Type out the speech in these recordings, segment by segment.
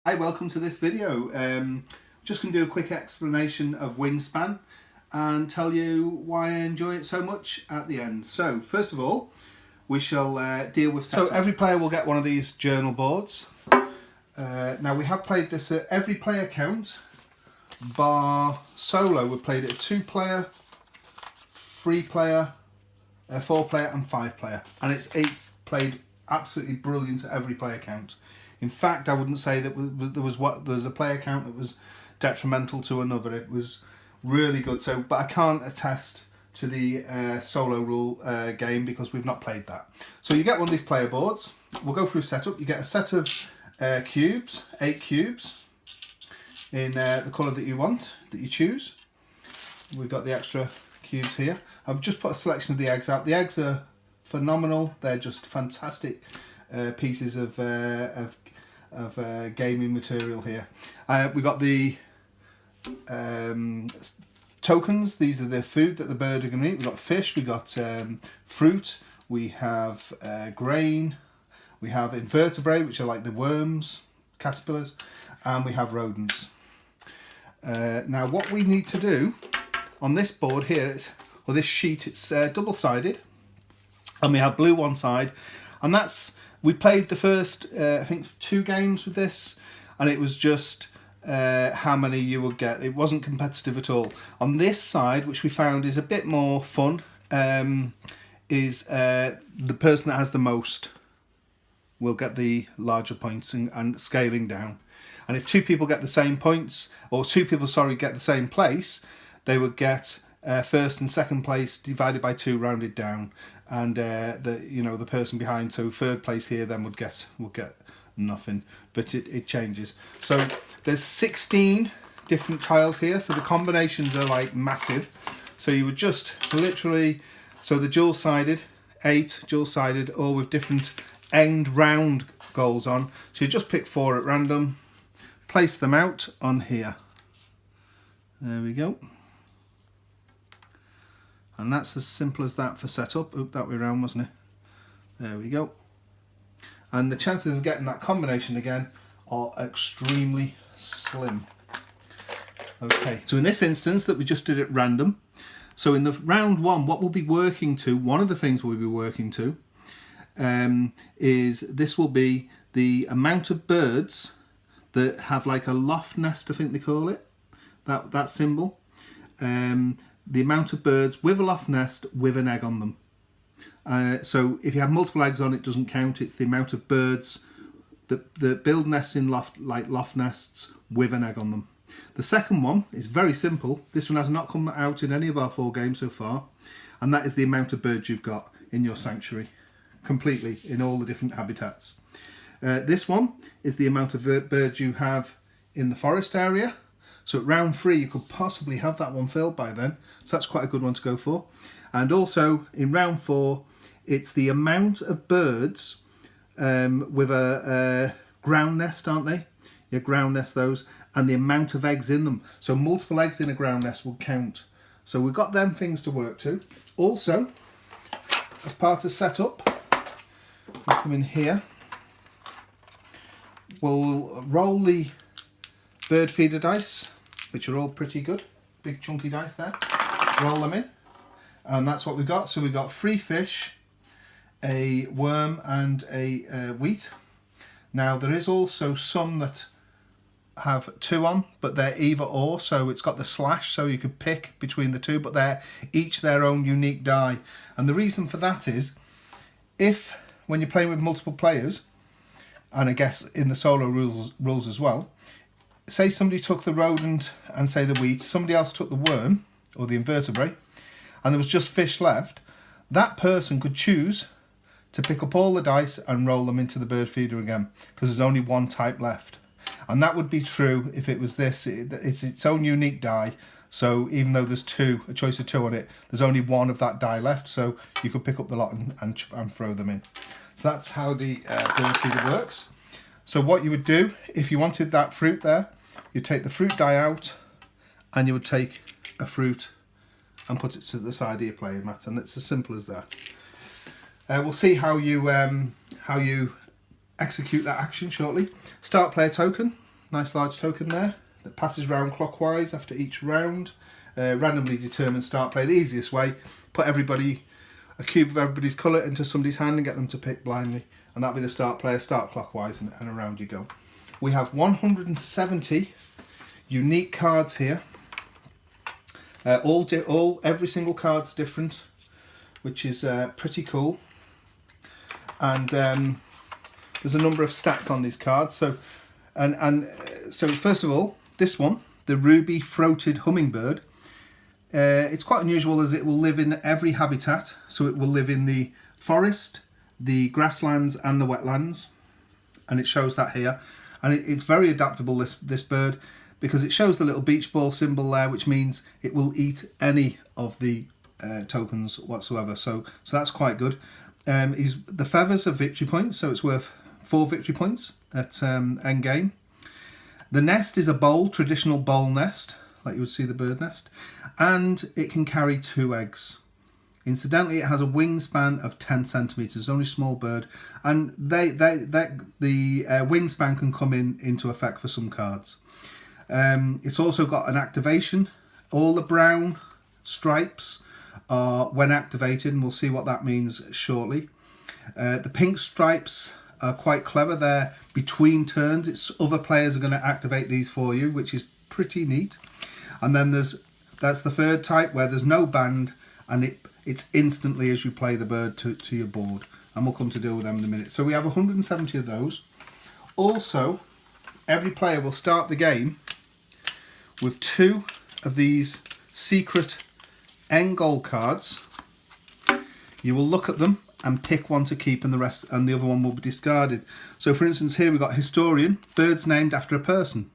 Hi, welcome to this video. Just going to do a quick explanation of Wingspan and tell you why I enjoy it so much at the end. So first of all, we shall deal with setup. So every player will get one of these journal boards. Now we have played this at every player count, bar solo. We've played it at 2-player, 3-player, 4-player and 5-player. And it's played absolutely brilliant at every player count. In fact, I wouldn't say that there was a player count that was detrimental to another. It was really good. So, but I can't attest to the solo rule game because we've not played that. So you get one of these player boards. We'll go through setup. You get a set of cubes, 8 cubes, in the colour that you want, that you choose. We've got the extra cubes here. I've just put a selection of the eggs out. The eggs are phenomenal. They're just fantastic pieces of gaming material here. We got the tokens. These are the food that the bird are going to eat. We've got fish, we got fruit, we have grain, we have invertebrate, which are like the worms, caterpillars, and we have rodents. Now what we need to do on this board here, or this sheet, it's double-sided, and we have blue one side, and we played the first I think 2 games with this, and it was just how many you would get. It wasn't competitive at all. On this side, which we found is a bit more fun, is the person that has the most will get the larger points, and scaling down. And if 2 people get the same points, or 2 people, sorry, get the same place, they would get first and second place divided by 2 rounded down, and the person behind, so third place here then would get nothing, but it changes. So there's 16 different tiles here, so the combinations are like massive. So you would just literally, so the dual-sided, 8 dual-sided, all with different end round goals on. So you just pick 4 at random, place them out on here. There we go. And that's as simple as that for setup. Oop, that way around, wasn't it? There we go. And the chances of getting that combination again are extremely slim. Okay, so in this instance that we just did at random, so in the round 1, what we'll be working to, one of the things we'll be working to, is this will be the amount of birds that have like a loft nest, I think they call it, that symbol. The amount of birds with a loft nest with an egg on them. So if you have multiple eggs on, it doesn't count. It's the amount of birds that build nests in loft nests with an egg on them. The second one is very simple. This one has not come out in any of our 4 games so far, and that is the amount of birds you've got in your sanctuary, completely in all the different habitats. This one is the amount of birds you have in the forest area. So at round 3, you could possibly have that one filled by then. So that's quite a good one to go for. And also in round 4, it's the amount of birds with a ground nest, aren't they? Yeah, ground nest those. And the amount of eggs in them. So multiple eggs in a ground nest will count. So we've got them things to work to. Also, as part of setup, we come in here. We'll roll the bird feeder dice, which are all pretty good, big chunky dice there. Roll them in, and that's what we got. So we got 3 fish, a worm and a wheat. Now there is also some that have 2 on, but they're either or, so it's got the slash, so you could pick between the 2, but they're each their own unique die. And the reason for that is, if when you're playing with multiple players, and I guess in the solo rules as well, say somebody took the rodent and say the wheat, somebody else took the worm or the invertebrate, and there was just fish left, that person could choose to pick up all the dice and roll them into the bird feeder again, because there's only 1 type left. And that would be true if it was this. It's its own unique die, so even though there's a choice of 2 on it, there's only 1 of that die left, so you could pick up the lot and throw them in. So that's how the bird feeder works. So what you would do, if you wanted that fruit there, you'd take the fruit die out, and you would take a fruit and put it to the side of your playing mat, and it's as simple as that. We'll see how you execute that action shortly. Start player token. nice large token there that passes round clockwise after each round. Randomly determined start play. The easiest way, put a cube of everybody's colour into somebody's hand and get them to pick blindly. And that'll be the start player, start clockwise, and around you go. We have 170 unique cards here. Every single card's different, which is pretty cool. And there's a number of stats on these cards. So first of all, this one, the ruby throated hummingbird. It's quite unusual as it will live in every habitat. So it will live in the forest, the grasslands and the wetlands. And it shows that here. And it's very adaptable, this bird, because it shows the little beach ball symbol there, which means it will eat any of the tokens whatsoever. So that's quite good. The feathers are victory points, so it's worth 4 victory points at end game. The nest is a bowl, traditional bowl nest, like you would see the bird nest, and it can carry 2 eggs. Incidentally, it has a wingspan of 10 centimetres, only a small bird, and the wingspan can come into effect for some cards. It's also got an activation. All the brown stripes are when activated, and we'll see what that means shortly. The pink stripes are quite clever. They're between turns. Other players are going to activate these for you, which is pretty neat. And then that's the third type, where there's no band, and it's instantly as you play the bird to your board. And we'll come to deal with them in a minute. So we have 170 of those. Also, every player will start the game with 2 of these secret end goal cards. You will look at them and pick one to keep, and the other one will be discarded. So for instance, here we've got historian, birds named after a person.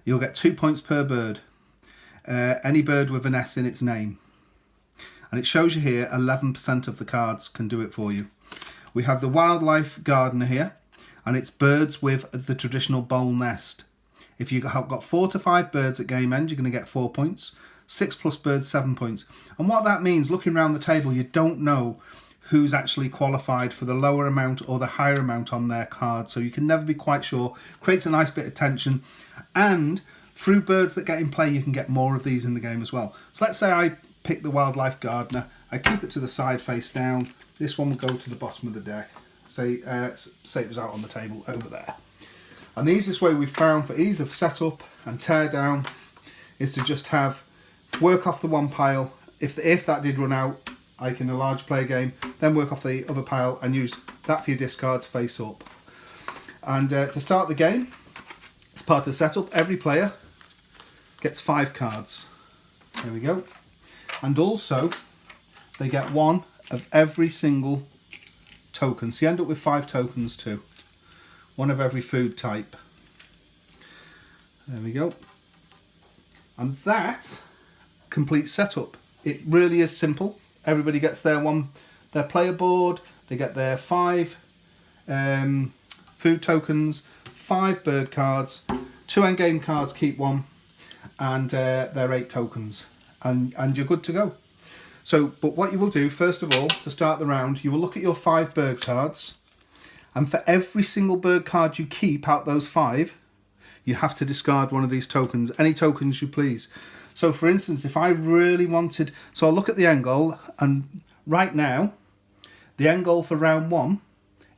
You'll get 2 points per bird. Any bird with an S in its name. And it shows you here 11% of the cards can do it for you. We have the wildlife gardener here, and it's birds with the traditional bowl nest. If you've got 4 to 5 birds at game end, you're going to get 4 points. 6 plus birds, 7 points. And what that means, looking around the table, you don't know who's actually qualified for the lower amount or the higher amount on their card. So you can never be quite sure. Creates a nice bit of tension. And through birds that get in play, you can get more of these in the game as well. So let's say I pick the wildlife gardener. I keep it to the side face down. This one will go to the bottom of the deck. Say it was out on the table over there. And the easiest way we've found for ease of setup and tear down is to just work off the one pile. If that did run out, I can enlarge play game, then work off the other pile and use that for your discards face up. And to start the game, as part of the setup, every player gets 5 cards. There we go. And also, they get 1 of every single token. So you end up with 5 tokens too. 1 of every food type. There we go. And that completes setup. It really is simple. Everybody gets their player board. They get their 5 food tokens, 5 bird cards, 2 endgame cards, keep 1, and their 8 tokens. And you're good to go. So, but what you will do, first of all, to start the round, you will look at your 5 bird cards, and for every single bird card you keep out those 5, you have to discard one of these tokens, any tokens you please. So for instance, if I really wanted, so I'll look at the end goal, and right now, the end goal for round 1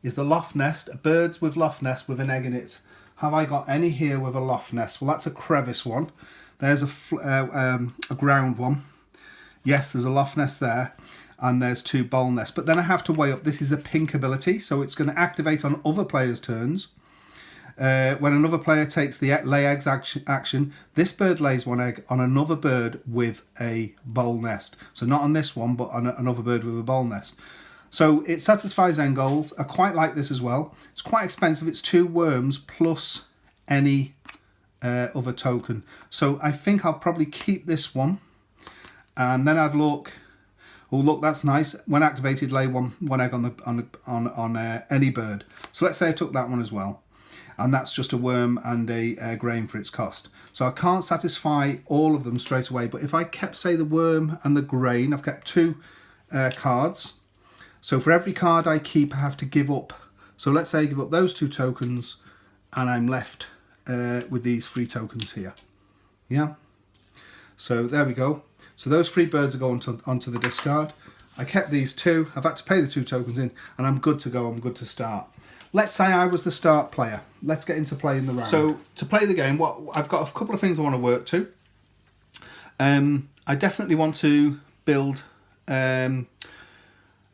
is the loft nest, birds with loft nest with an egg in it. Have I got any here with a loft nest? Well, that's a crevice one. There's a ground one. Yes, there's a loft nest there, and there's 2 bowl nests. But then I have to weigh up, this is a pink ability, so it's going to activate on other players' turns. When another player takes the lay eggs action, this bird lays 1 egg on another bird with a bowl nest. So not on this one, but on another bird with a bowl nest. So it satisfies end goals. I quite like this as well. It's quite expensive. It's 2 worms plus any other token. So I think I'll probably keep this one. And then I'd look. Oh, look, that's nice. When activated, lay one egg on any bird. So let's say I took that one as well. And that's just a worm and a grain for its cost. So I can't satisfy all of them straight away. But if I kept, say, the worm and the grain, I've kept 2 cards. So for every card I keep, I have to give up. So let's say I give up those 2 tokens, and I'm left with these free tokens here. Yeah. So there we go. So those 3 birds are going onto the discard. I kept these 2. I've had to pay the 2 tokens in, and I'm good to go. I'm good to start. Let's say I was the start player. Let's get into playing the round. So to play the game, I've got a couple of things I want to work to. I definitely want to build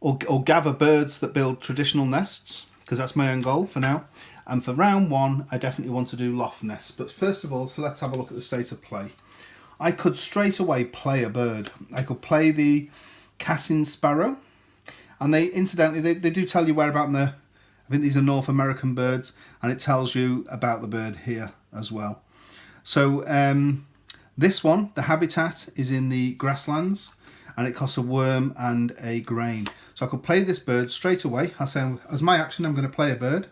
or gather birds that build traditional nests, because that's my own goal for now. And for round 1, I definitely want to do loft nests. But first of all, so let's have a look at the state of play. I could straight away play a bird. I could play the Cassin sparrow, and they incidentally they do tell you where about in the, I think these are North American birds, and it tells you about the bird here as well. So this one, the habitat is in the grasslands, and it costs a worm and a grain. So I could play this bird straight away. I say as my action I'm going to play a bird.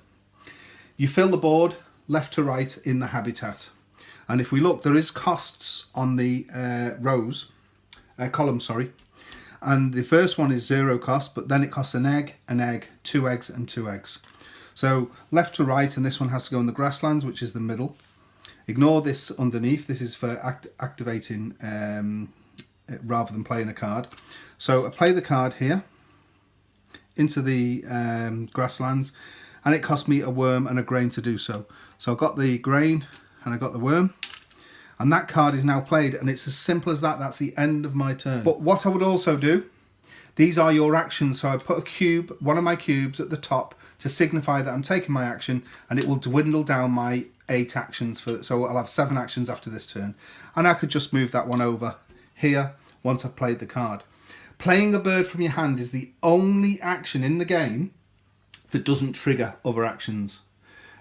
You fill the board left to right in the habitat. And if we look, there is costs on the column, sorry. And the first one is 0 cost, but then it costs an egg, 2 eggs, and 2 eggs. So left to right, and this one has to go in the grasslands, which is the middle. Ignore this underneath. This is for activating rather than playing a card. So I play the card here into the grasslands, and it cost me a worm and a grain to do so. So I've got the grain and I got the worm, and that card is now played, and it's as simple as that. That's the end of my turn. But what I would also do, these are your actions, so I put a cube, one of my cubes at the top to signify that I'm taking my action, and it will dwindle down my 8 actions, so I'll have 7 actions after this turn. And I could just move that one over here once I've played the card. Playing a bird from your hand is the only action in the game that doesn't trigger other actions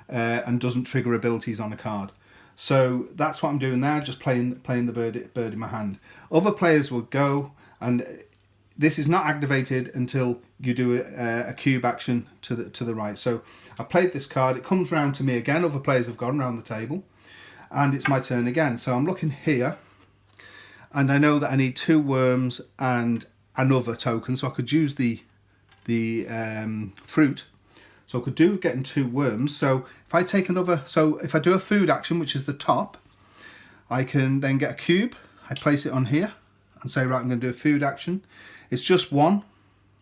and doesn't trigger abilities on a card. So that's what I'm doing there, just playing the bird in my hand. Other players will go, and this is not activated until you do a cube action to the right. So I played this card, it comes round to me again, other players have gone round the table, and it's my turn again. So I'm looking here, and I know that I need 2 worms and another token, so I could use the fruit. So I could do getting 2 worms. So if I take another, so if I do a food action, which is the top, I can then get a cube. I place it on here and say, right, I'm going to do a food action. It's just 1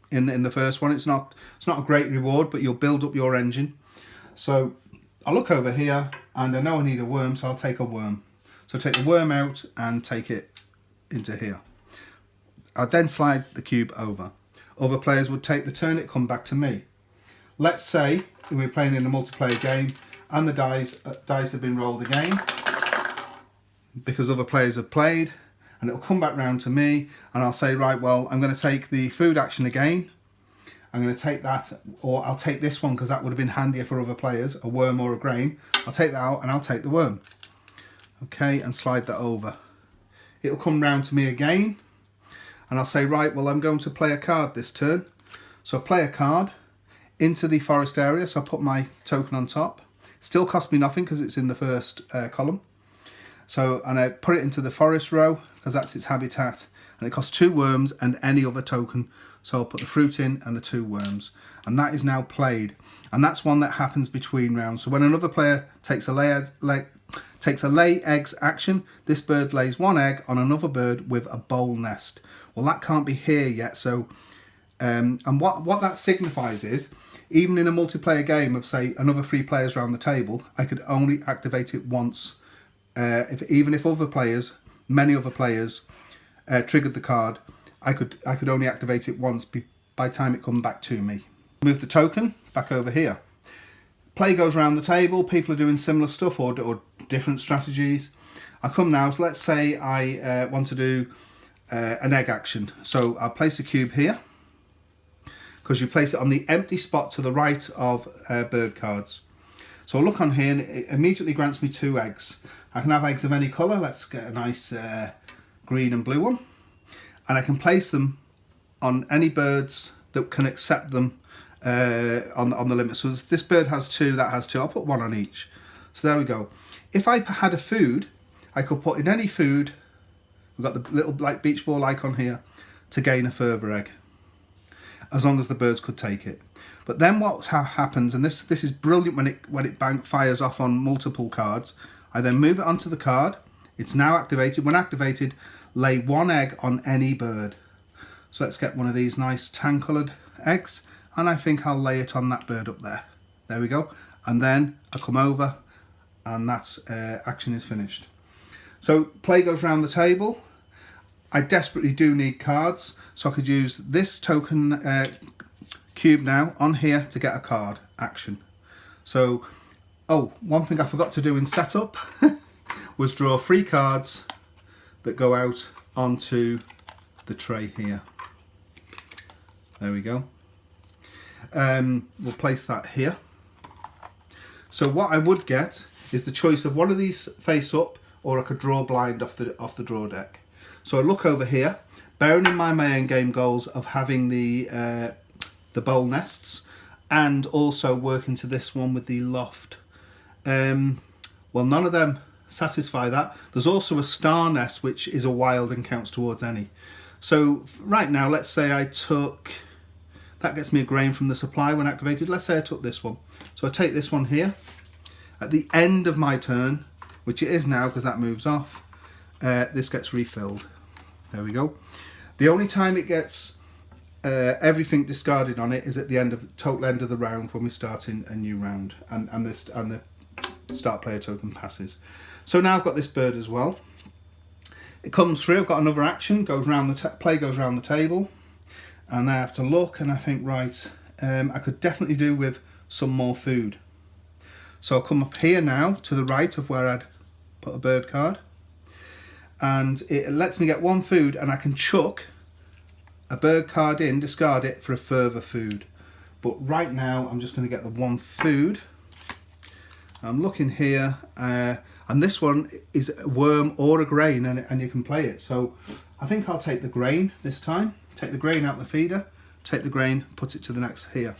in the first one. It's not a great reward, but you'll build up your engine. So I look over here, and I know I need a worm, so I'll take a worm. So take the worm out and take it into here. I'll then slide the cube over. Other players would take the turn, it come back to me. Let's say we're playing in a multiplayer game, and the dice have been rolled again because other players have played, and it'll come back round to me, and I'll say, right, well, I'm going to take the food action again. I'm going to take that, or I'll take this one because that would have been handier for other players, a worm or a grain. I'll take that out and I'll take the worm. Okay, and slide that over. It'll come round to me again, and I'll say, right, well, I'm going to play a card this turn. So I play a card into the forest area, so I put my token on top. Still cost me nothing because it's in the first column. So, and I put it into the forest row because that's its habitat, and it costs 2 worms and any other token. So I'll put the fruit in and the 2 worms, and that is now played. And that's one that happens between rounds. So when another player takes a lay eggs action, this bird lays 1 egg on another bird with a bowl nest. Well, that can't be here yet. So, and what that signifies is, even in a multiplayer game of, say, another 3 players around the table, I could only activate it once. Even if many other players triggered the card, I could only activate it once by the time it come back to me. Move the token back over here. Play goes around the table, people are doing similar stuff or different strategies. I come now, so let's say I want to do an egg action. So I'll place a cube here, because you place it on the empty spot to the right of bird cards. So I'll look on here, and it immediately grants me 2 eggs. I can have eggs of any colour. Let's get a nice green and blue one. And I can place them on any birds that can accept them on the limit. So this bird has 2, that has 2. I'll put 1 on each. So there we go. If I had a food, I could put in any food. We've got the little like beach ball icon here to gain a further egg, as long as the birds could take it. But then what happens, and this is brilliant when it fires off on multiple cards, I then move it onto the card. It's now activated. When activated, lay 1 egg on any bird. So let's get one of these nice tan coloured eggs, and I think I'll lay it on that bird up there. There we go. And then I come over, and that's action is finished. So play goes round the table. I desperately do need cards, so I could use this token cube now on here to get a card action. So, oh, one thing I forgot to do in setup was draw 3 cards that go out onto the tray here. There we go. We'll place that here. So what I would get is the choice of one of these face up, or I could draw blind off the draw deck. So I look over here, bearing in mind my end game goals of having the bowl nests, and also working to this one with the loft. Well, none of them satisfy that. There's also a star nest, which is a wild and counts towards any. So right now, let's say I took, that gets me a grain from the supply when activated. Let's say I took this one. So I take this one here. At the end of my turn, which it is now because that moves off, this gets refilled. There we go. The only time it gets everything discarded on it is at the total end of the round, when we start in a new round, and the start player token passes. So now I've got this bird as well. It comes through. I've got another action. Goes round play goes round the table, and I have to look, and I think, right, I could definitely do with some more food. So I'll come up here now to the right of where I'd put a bird card, and it lets me get 1 food, and I can chuck a bird card in, discard it for a further food. But right now I'm just going to get the 1 food. I'm looking here, and this one is a worm or a grain, and you can play it. So I think I'll take the grain this time. Take the grain out the feeder, take the grain, put it to the next here.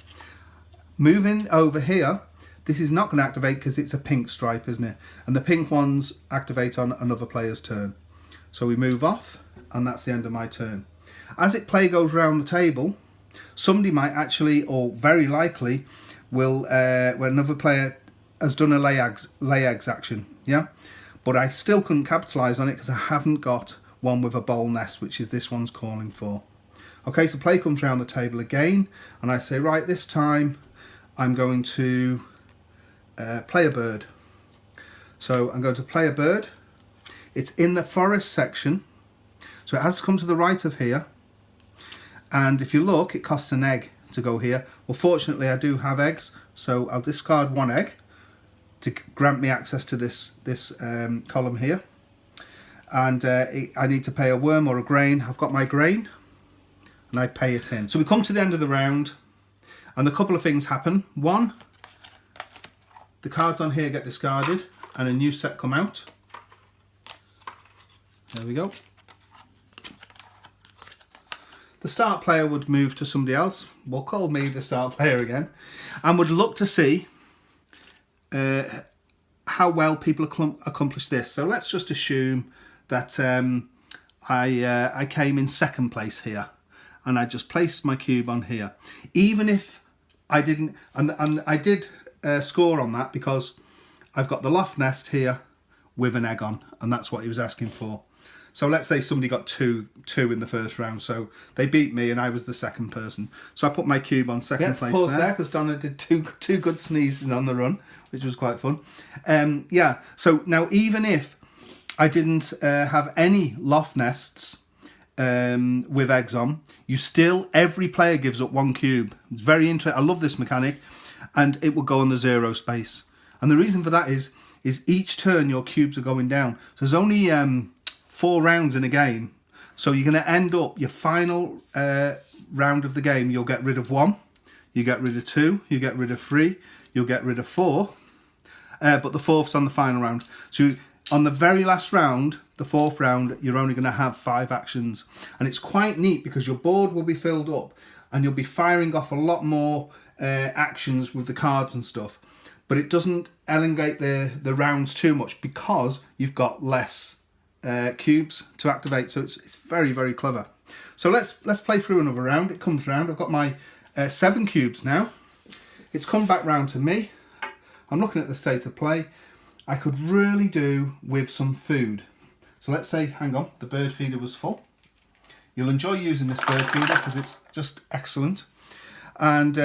Moving over here, this is not going to activate because it's a pink stripe, isn't it? And the pink ones activate on another player's turn. So we move off, and that's the end of my turn. As play goes round the table, somebody might actually, or very likely, will, when another player has done a lay eggs action, yeah? But I still couldn't capitalise on it because I haven't got one with a bowl nest, which is this one's calling for. Okay, so play comes round the table again, and I say, right, this time I'm going to play a bird. So I'm going to play a bird. It's in the forest section, so it has to come to the right of here. And if you look, it costs an egg to go here. Well, fortunately, I do have eggs, so I'll discard 1 egg to grant me access to this column here. And I need to pay a worm or a grain. I've got my grain, and I pay it in. So we come to the end of the round, and a couple of things happen. One, the cards on here get discarded, and a new set come out. There we go. The start player would move to somebody else. We'll call me the start player again, and would look to see how well people accomplish this. So let's just assume that I came in 2nd place here, and I just placed my cube on here. Even if I didn't, and I did score on that because I've got the loft nest here with an egg on, and that's what he was asking for. So let's say somebody got two in the first round, so they beat me and I was the 2nd person. So I put my cube on 2nd place pause there because Donna did two good sneezes on the run, which was quite fun. Yeah, so now even if I didn't have any loft nests with eggs on, every player gives up 1 cube. It's very interesting. I love this mechanic, and it will go on the 0 space. And the reason for that is each turn your cubes are going down. So there's only 4 rounds in a game, so you're going to end up your final round of the game. You'll get rid of 1, you get rid of 2, you get rid of 3, you'll get rid of 4, but the 4th's on the final round. So on the very last round, the 4th round, you're only going to have 5 actions, and it's quite neat because your board will be filled up and you'll be firing off a lot more actions with the cards and stuff, but it doesn't elongate the rounds too much because you've got less cubes to activate. So it's very, very clever. So let's play through another round. It comes round. I've got my 7 cubes now. it's come back round to me. I'm looking at the state of play. I could really do with some food. So let's say, hang on, the bird feeder was full. You'll enjoy using this bird feeder because it's just excellent. And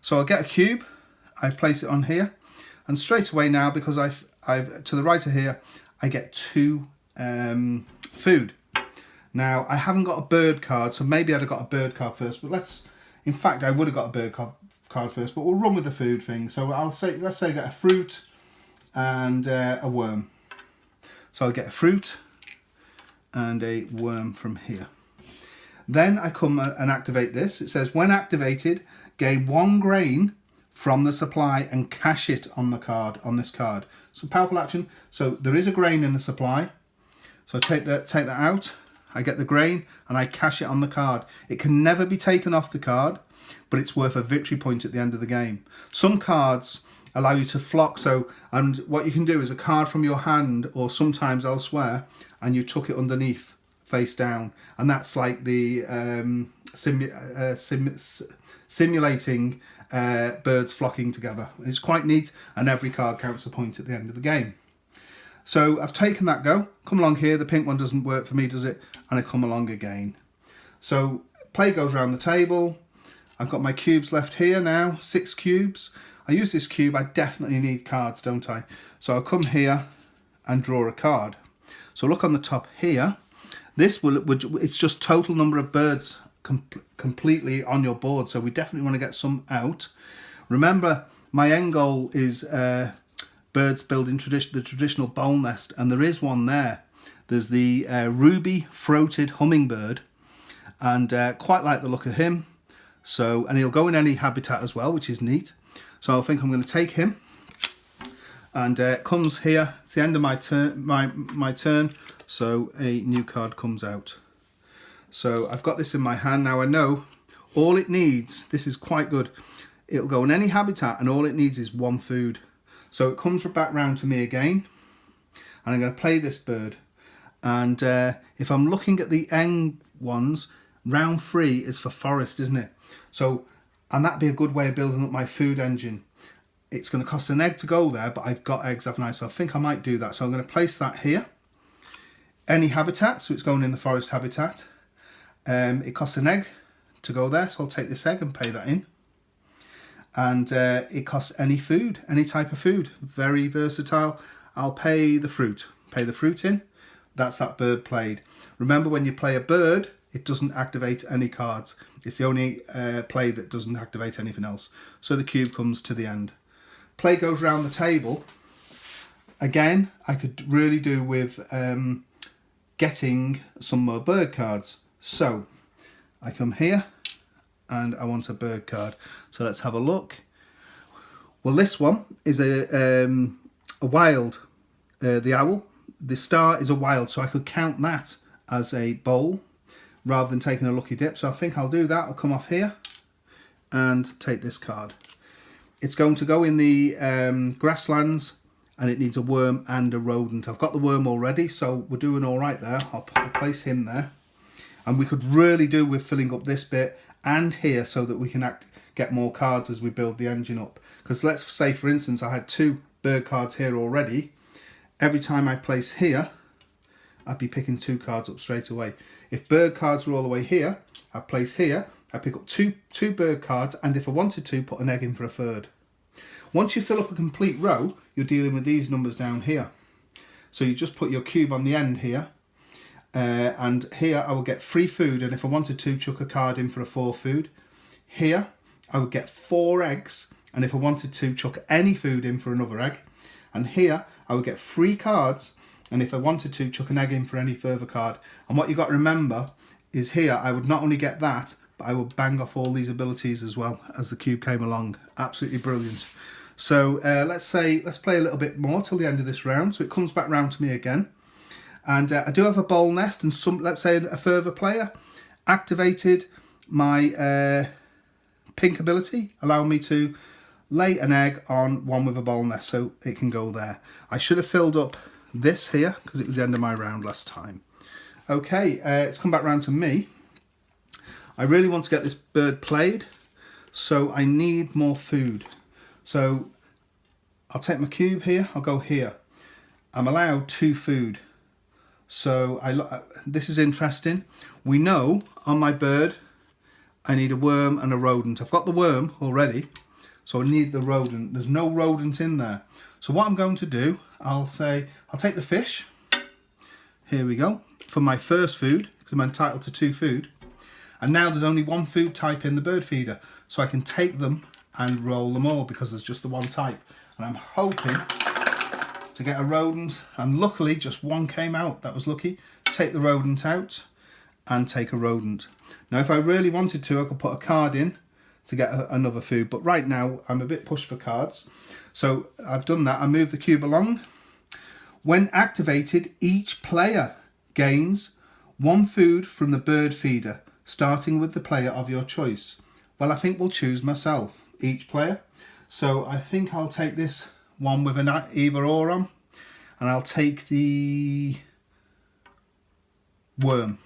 so I'll get a cube, I place it on here, and straight away now, because I've to the right of here, I get 2 food. Now I haven't got a bird card, so maybe I'd have got a bird card first, but in fact I would have got a bird card first, but we'll run with the food thing. So let's say I get a fruit and a worm. So I'll get a fruit and a worm from here. Then I come and activate this. It says, when activated, gain 1 grain from the supply and cash it on the card, on this card. So powerful action. So there is a grain in the supply. So I take that out. I get the grain and I cash it on the card. It can never be taken off the card, but it's worth a victory point at the end of the game. Some cards allow you to flock. And what you can do is a card from your hand or sometimes elsewhere, and you tuck it underneath, face down, and that's like the simulating birds flocking together. It's quite neat, and every card counts a point at the end of the game. So I've taken that go. Come along here. The pink one doesn't work for me, does it? And I come along again. So play goes around the table. I've got my cubes left here now, 6 cubes. I use this cube. I definitely need cards, don't I? So I'll come here and draw a card. So look on the top here. This it's just total number of birds completely on your board. So we definitely want to get some out. Remember, my end goal is birds building the traditional bowl nest, and there is one there. There's the ruby-throated hummingbird, and quite like the look of him. So, and he'll go in any habitat as well, which is neat. So I think I'm going to take him, and it comes here. It's the end of my turn. My turn. So a new card comes out. So I've got this in my hand now. I know all it needs. This is quite good. It'll go in any habitat, and all it needs is 1 food. So it comes back round to me again, and I'm going to play this bird. And if I'm looking at the end ones, round 3 is for forest, isn't it? So, and that'd be a good way of building up my food engine. It's going to cost an egg to go there, but I've got eggs, haven't I? So I think I might do that. So I'm going to place that here. Any habitat, so it's going in the forest habitat. It costs an egg to go there, so I'll take this egg and pay that in. And it costs any food, any type of food. Very versatile. I'll pay the fruit. Pay the fruit in. That's that bird played. Remember, when you play a bird, it doesn't activate any cards. It's the only play that doesn't activate anything else. So the cube comes to the end. Play goes round the table. Again, I could really do with getting some more bird cards. So I come here and I want a bird card. So let's have a look. Well, this one is a wild, the owl. The star is a wild, so I could count that as a bowl rather than taking a lucky dip. So I think I'll do that. I'll come off here and take this card. It's going to go in the grasslands, and it needs a worm and a rodent. I've got the worm already, so we're doing all right there. I'll place him there. And we could really do with filling up this bit and here so that we can get more cards as we build the engine up. Because let's say, for instance, I had 2 bird cards here already. Every time I place here, I'd be picking 2 cards up straight away. If bird cards were all the way here, I'd place here, I'd pick up two bird cards, and if I wanted to, put an egg in for a third. Once you fill up a complete row, you're dealing with these numbers down here. So you just put your cube on the end here, and here I will get 3 food, and if I wanted to, chuck a card in for a 4 food. Here I would get 4 eggs, and if I wanted to, chuck any food in for another egg. And here I would get 3 cards, and if I wanted to, chuck an egg in for any further card. And what you've got to remember is here I would not only get that, but I would bang off all these abilities as well as the cube came along. Absolutely brilliant. So let's play a little bit more till the end of this round. So it comes back round to me again. And I do have a bowl nest, and let's say a further player activated my pink ability, allowing me to lay an egg on one with a bowl nest, so it can go there. I should have filled up this here because it was the end of my round last time. Okay, it's come back round to me. I really want to get this bird played, So I need more food. So I'll take my cube here, I'll go here. I'm allowed 2 food. So this is interesting. We know on my bird I need a worm and a rodent. I've got the worm already, so I need the rodent. There's no rodent in there. So what I'm going to do, I'll take the fish. Here we go. For my first food, because I'm entitled to 2 food. And now there's only 1 food type in the bird feeder. So I can take them and roll them all because there's just the 1 type. And I'm hoping to get a rodent. And luckily just 1 came out. That was lucky. Take the rodent out and take a rodent. Now if I really wanted to, I could put a card in to get another food. But right now I'm a bit pushed for cards. So I've done that. I move the cube along. When activated, each player gains 1 food from the bird feeder, starting with the player of your choice. Well, I think we'll choose myself, each player. So I think I'll take this one with an either or on, and I'll take the worm.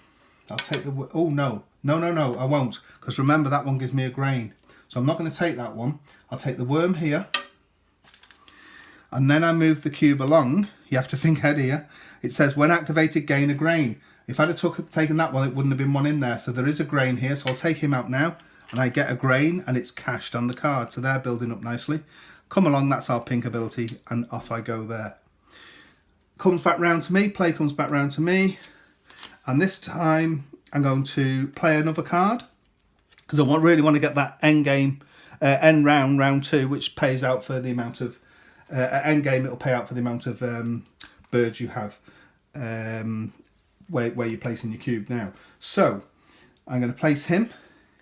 I'll take the, oh no, I won't, because remember that one gives me a grain. So I'm not going to take that one. I'll take the worm here, and then I move the cube along. You have to think ahead here. It says when activated, gain a grain. If I'd have taken that one, it wouldn't have been 1 in there. So there is a grain here, so I'll take him out now, and I get a grain, and it's cached on the card. So they're building up nicely. Come along, that's our pink ability, and off I go there. Comes back round to me, play comes back round to me, and this time I'm going to play another card, because I really want to get that end game, end round, round 2, which pays out for the amount of, end game it'll pay out for the amount of birds you have, where you're placing your cube now. So I'm going to place him.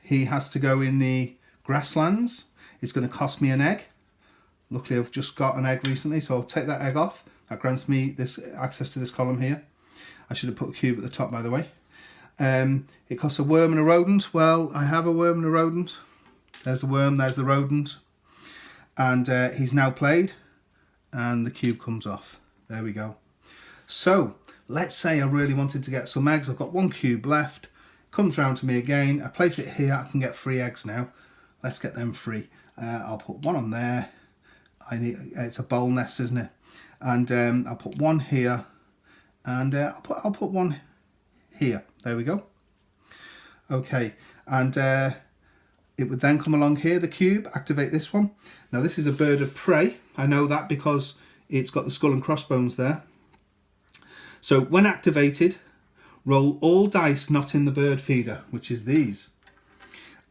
He has to go in the grasslands. It's going to cost me an egg. Luckily I've just got an egg recently, so I'll take that egg off. That grants me this access to this column here. I should have put a cube at the top, by the way. It costs a worm and a rodent. Well, I have a worm and a rodent. There's the worm, there's the rodent. And he's now played, and the cube comes off. There we go. So let's say I really wanted to get some eggs. I've got 1 cube left. Comes round to me again. I place it here. I can get 3 eggs now. Let's get them free. I'll put 1 on there. It's a bowl nest, isn't it? And I'll put 1 here, and I'll put 1 here. There we go. Okay, and it would then come along here, the cube, activate this one. Now this is a bird of prey. I know that because it's got the skull and crossbones there. So when activated, roll all dice not in the bird feeder, which is these.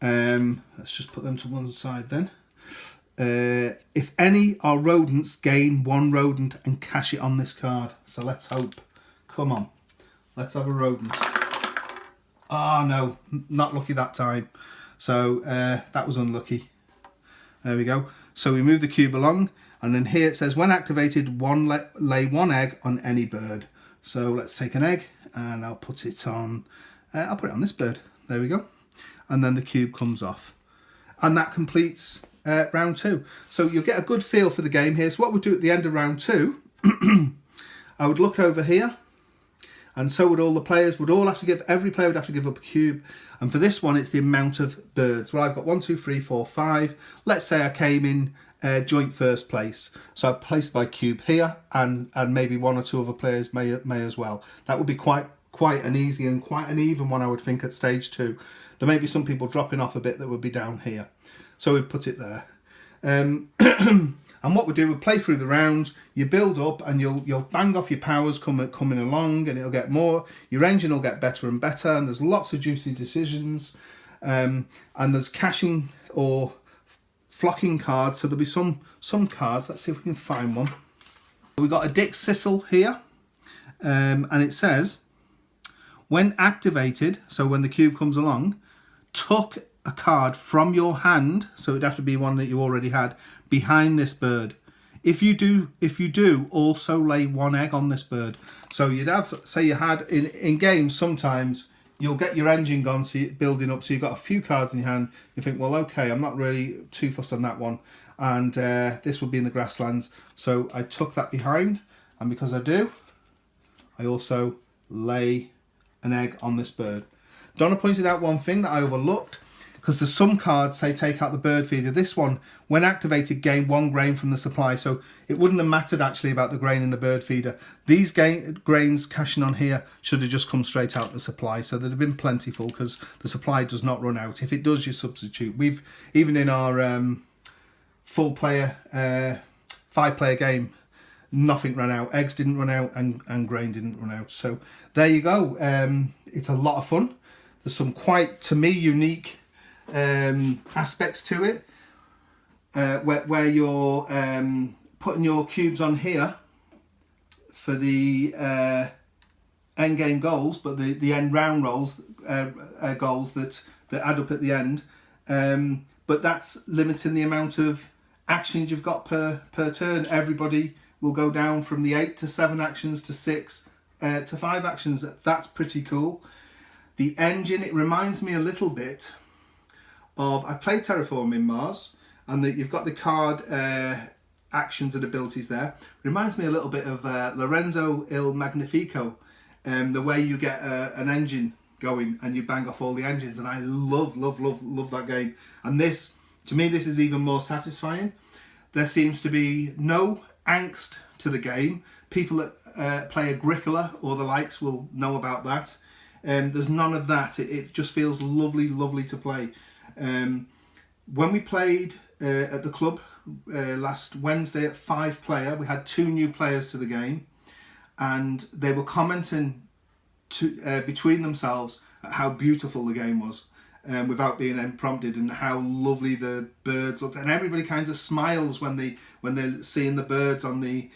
Let's just put them to one side then. If any are rodents, gain 1 rodent and cash it on this card. So let's hope. Come on. Let's have a rodent. Ah, no, not lucky that time. So that was unlucky. There we go. So we move the cube along, and then here it says when activated, lay 1 egg on any bird. So let's take an egg, and I'll put it on. I'll put it on this bird. There we go. And then the cube comes off, and that completes round 2. So you'll get a good feel for the game here. So what we'll do at the end of round 2, I would look over here, and so would all the players. Every player would have to give up a cube. And for this one, it's the amount of birds. Well, I've got 1, 2, 3, 4, 5. Let's say I came in joint first place. So I placed my cube here, and maybe 1 or 2 other players may as well. That would be quite an easy and quite an even one, I would think, at stage 2. There may be some people dropping off a bit that would be down here. So we'd put it there. And what we do, we play through the rounds, you build up, and you'll bang off your powers coming along, and it'll get more, your engine will get better and better, and there's lots of juicy decisions, and there's caching or flocking cards, so there'll be some cards. Let's see if we can find one. We've got a Dick Sissel here, and it says, when activated, so when the cube comes along, tuck a card from your hand, so it'd have to be one that you already had, behind this bird. If you do, also lay 1 egg on this bird. So you'd have, say you had, in games sometimes, you'll get your engine gone, so you're building up, so you've got a few cards in your hand, you think, well, okay, I'm not really too fussed on that one, and this would be in the grasslands. So I tuck that behind, and because I do, I also lay an egg on this bird. Donna pointed out one thing that I overlooked, because there's some cards say take out the bird feeder. This one, when activated, gain 1 grain from the supply, so it wouldn't have mattered actually about the grain in the bird feeder. These grains cashing on here should have just come straight out the supply, so they'd have been plentiful because the supply does not run out. If it does, you substitute. We've, even in our full player 5-player game, nothing ran out. Eggs didn't run out and grain didn't run out. So there you go. It's a lot of fun. There's some quite, to me, unique aspects to it, where you're putting your cubes on here for the end game goals, but the end round goals that add up at the end. But that's limiting the amount of actions you've got per turn. Everybody will go down from the 8 to 7 actions to 6 to 5 actions. That's pretty cool. The engine, it reminds me a little bit of, I played Terraforming Mars, and you've got the card actions and abilities there. Reminds me a little bit of Lorenzo Il Magnifico, the way you get an engine going and you bang off all the engines, and I love that game. And this, to me, this is even more satisfying. There seems to be no angst to the game. People that play Agricola or the likes will know about that. There's none of that. It just feels lovely to play. When we played at the club last Wednesday at 5-player, we had 2 new players to the game, and they were commenting between themselves at how beautiful the game was, without being prompted, and how lovely the birds looked. And everybody kind of smiles when they're seeing the birds on their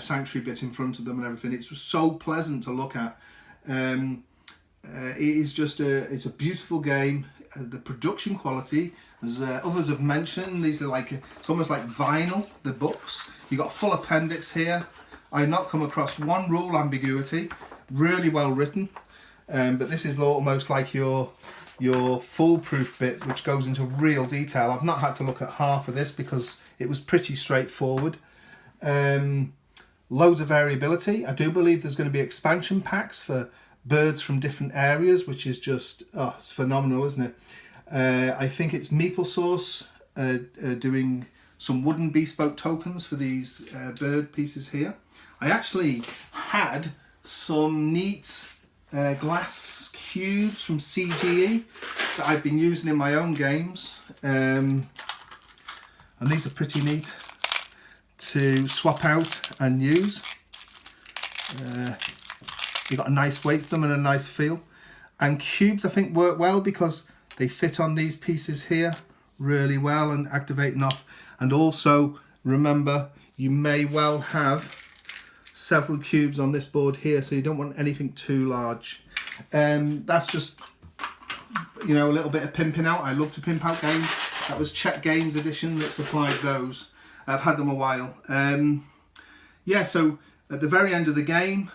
sanctuary bit in front of them and everything. It's so pleasant to look at. It is just it's a beautiful game. The production quality, as others have mentioned, these are like, it's almost like vinyl, the books. You got a full appendix here. I've not come across one rule ambiguity. Really well written. But this is almost like your foolproof bit, which goes into real detail. I've not had to look at half of this because it was pretty straightforward. Loads of variability. I do believe there's going to be expansion packs for birds from different areas, which is just, it's phenomenal, isn't it? I think it's Meeple Source doing some wooden bespoke tokens for these bird pieces here. I actually had some neat glass cubes from CGE that I've been using in my own games, and these are pretty neat to swap out and use. You've got a nice weight to them and a nice feel. And cubes, I think, work well because they fit on these pieces here really well and activating off. And also, remember, you may well have several cubes on this board here, so you don't want anything too large. That's just, you know, a little bit of pimping out. I love to pimp out games. That was Czech Games Edition that supplied those. I've had them a while. Yeah, so at the very end of the game,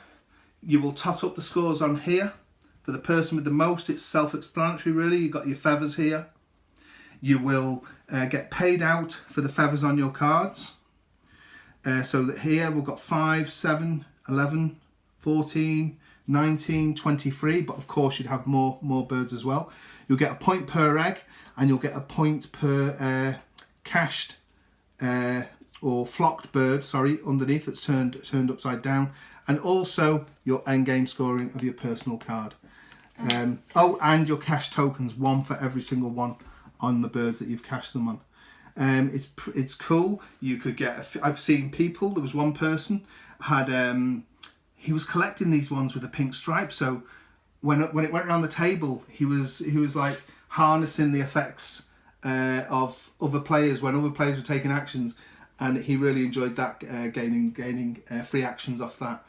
you will tot up the scores on here. For the person with the most, it's self-explanatory really. You've got your feathers here. You will get paid out for the feathers on your cards. So that here we've got 5, 7, 11, 14, 19, 23, but of course you'd have more birds as well. You'll get a point per egg, and you'll get a point per cached or flocked bird, sorry, underneath that's turned upside down, and also your end game scoring of your personal card. And your cash tokens, 1 for every single one on the birds that you've cashed them on. It's cool. You could get, I've seen people, there was one person had he was collecting these ones with a pink stripe, so when it went around the table, he was like harnessing the effects of other players when other players were taking actions, and he really enjoyed that, gaining free actions off that.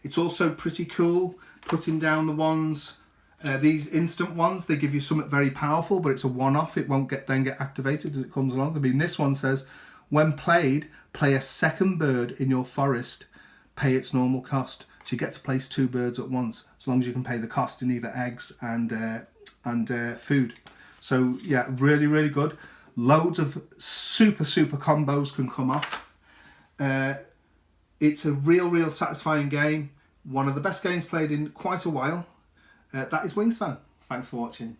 It's also pretty cool putting down the ones, these instant ones. They give you something very powerful, but it's a one-off. It won't then get activated as it comes along. I mean, this one says, when played, play a second bird in your forest, pay its normal cost. So you get to place 2 birds at once, as long as you can pay the cost in either eggs and food. So yeah, really good. Loads of super combos can come off. It's a real satisfying game. One of the best games played in quite a while. That is Wingspan. Thanks for watching.